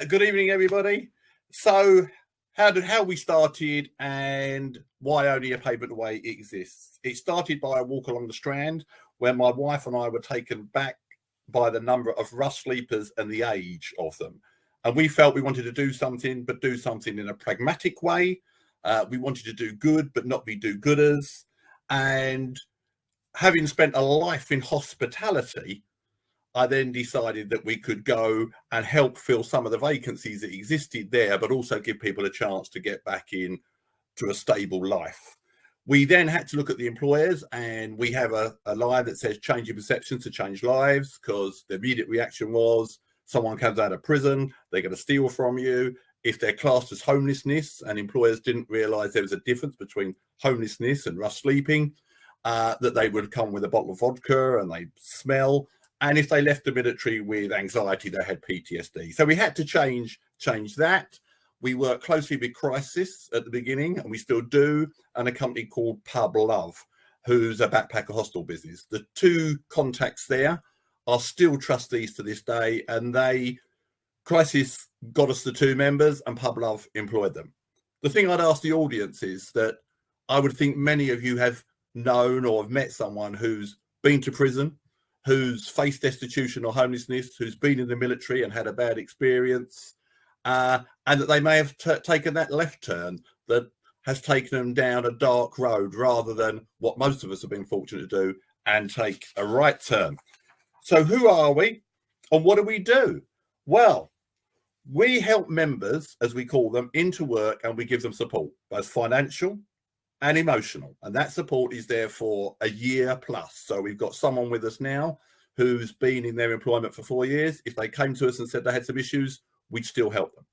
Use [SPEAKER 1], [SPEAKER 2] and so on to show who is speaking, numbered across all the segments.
[SPEAKER 1] Good evening, everybody. So, how we started and why only a pavement away exists. It started by a walk along the Strand, where my wife and I were taken back by the number of rough sleepers and the age of them, and we felt we wanted to do something, but do something in a pragmatic way. We wanted to do good, but not be do-gooders. And having spent a life in hospitality, I then decided that we could go and help fill some of the vacancies that existed there, but also give people a chance to get back in to a stable life. We then had to look at the employers, and we have a line that says changing perceptions to change lives, because the immediate reaction was someone comes out of prison, they're going to steal from you. If they're classed as homelessness, and employers didn't realise there was a difference between homelessness and rough sleeping, that they would come with a bottle of vodka and they smell. And if they left the military with anxiety, they had PTSD. So we had to change that. We worked closely with Crisis at the beginning, and we still do, and a company called Pub Love, who's a backpacker hostel business. The two contacts there are still trustees to this day, and Crisis got us the two members, and Pub Love employed them. The thing I'd ask the audience is that I would think many of you have known or have met someone who's been to prison, who's faced destitution or homelessness, who's been in the military and had a bad experience, and that they may have taken that left turn that has taken them down a dark road rather than what most of us have been fortunate to do and take a right turn. So who are we and what do we do? Well, we help members, as we call them, into work, and we give them support, both financial and emotional, and that support is there for a year plus. So we've got someone with us now who's been in their employment for 4 years. If they came to us and said they had some issues, we'd still help them.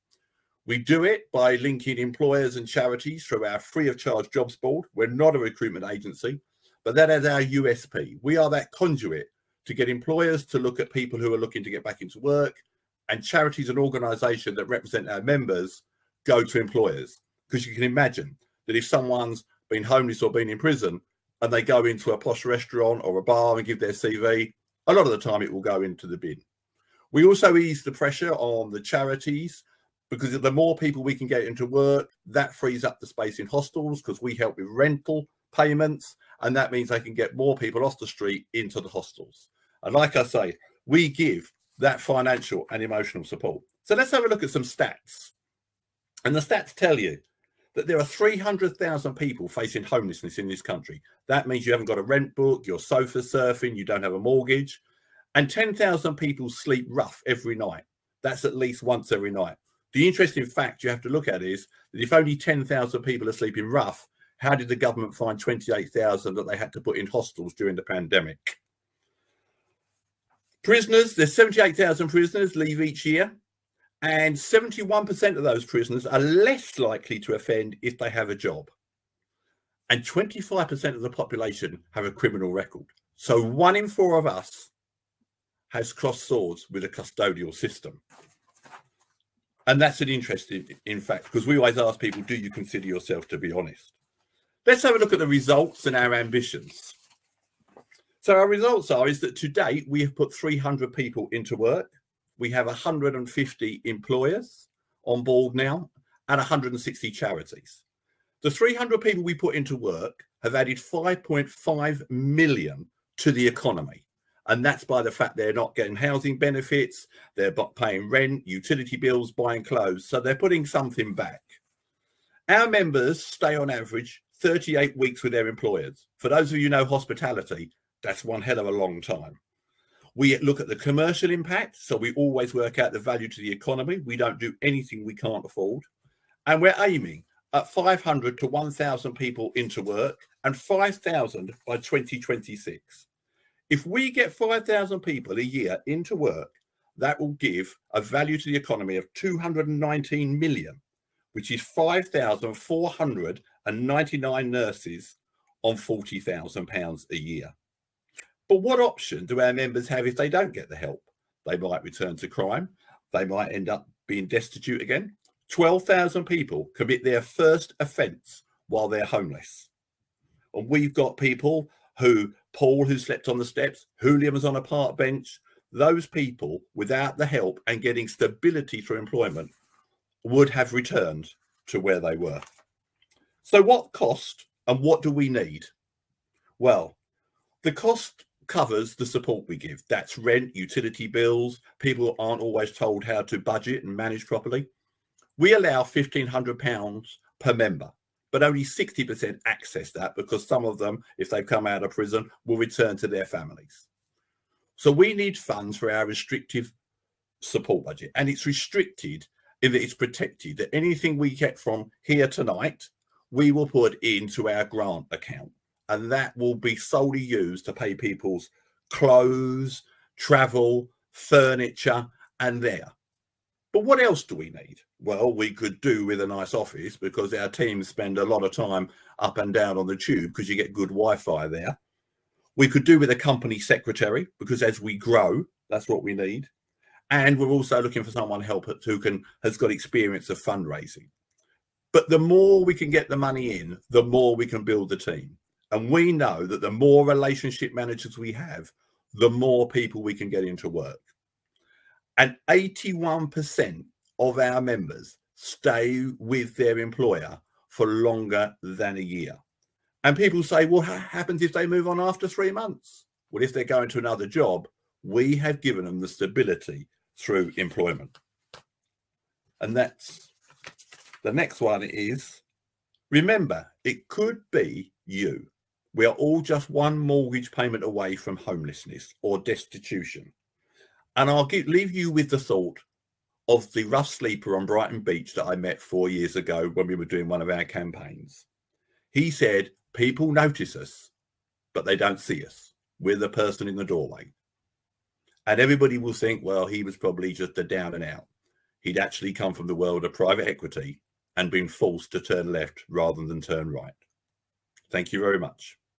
[SPEAKER 1] We do it by linking employers and charities through our free of charge jobs board. We're not a recruitment agency, but that is our USP. We are that conduit to get employers to look at people who are looking to get back into work, and charities and organisations that represent our members go to employers. Because you can imagine that if someone's been homeless or been in prison and they go into a posh restaurant or a bar and give their CV, a lot of the time it will go into the bin. We also ease the pressure on the charities, because the more people we can get into work, that frees up the space in hostels, because we help with rental payments, and that means they can get more people off the street into the hostels. And like I say, we give that financial and emotional support. So let's have a look at some stats. And the stats tell you that there are 300,000 people facing homelessness in this country. That means you haven't got a rent book, you're sofa surfing, you don't have a mortgage, and 10,000 people sleep rough every night. That's at least once every night. The interesting fact you have to look at is that if only 10,000 people are sleeping rough, how did the government find 28,000 that they had to put in hostels during the pandemic? Prisoners, there's 78,000 prisoners leave each year. And 71% of those prisoners are less likely to offend if they have a job. And 25% of the population have a criminal record. So 1 in 4 of us has crossed swords with a custodial system. And that's an interesting, in fact, because we always ask people, do you consider yourself to be honest? Let's have a look at the results and our ambitions. So our results is that to date, we have put 300 people into work. We have 150 employers on board now and 160 charities. The 300 people we put into work have added 5.5 million to the economy. And that's by the fact they're not getting housing benefits, they're paying rent, utility bills, buying clothes. So they're putting something back. Our members stay on average 38 weeks with their employers. For those of you who know hospitality, that's one hell of a long time. We look at the commercial impact, so we always work out the value to the economy. We don't do anything we can't afford. And we're aiming at 500 to 1,000 people into work and 5,000 by 2026. If we get 5,000 people a year into work, that will give a value to the economy of 219 million, which is 5,499 nurses on £40,000 a year. But what option do our members have if they don't get the help? They might return to crime. They might end up being destitute again. 12,000 people commit their first offence while they're homeless. And we've got people who, Paul, who slept on the steps, Julian was on a park bench, those people, without the help and getting stability through employment, would have returned to where they were. So what cost and what do we need? Well, the cost covers the support we give. That's rent, utility bills. People aren't always told how to budget and manage properly. We allow £1,500 per member, but only 60% access that, because some of them, if they've come out of prison, will return to their families. So we need funds for our restrictive support budget, and it's restricted in that it's protected, that anything we get from here tonight, we will put into our grant account, and that will be solely used to pay people's clothes, travel, furniture, and there. But what else do we need? Well, we could do with a nice office, because our teams spend a lot of time up and down on the tube because you get good Wi-Fi there. We could do with a company secretary, because as we grow, that's what we need. And we're also looking for someone who has got experience of fundraising. But the more we can get the money in, the more we can build the team. And we know that the more relationship managers we have, the more people we can get into work. And 81% of our members stay with their employer for longer than a year. And people say, well, what happens if they move on after 3 months? Well, if they're going to another job, we have given them the stability through employment. And that's the next one is, remember, it could be you. We are all just one mortgage payment away from homelessness or destitution. And I'll leave you with the thought of the rough sleeper on Brighton Beach that I met 4 years ago when we were doing one of our campaigns. He said, people notice us, but they don't see us. We're the person in the doorway. And everybody will think, well, he was probably just a down and out. He'd actually come from the world of private equity and been forced to turn left rather than turn right. Thank you very much.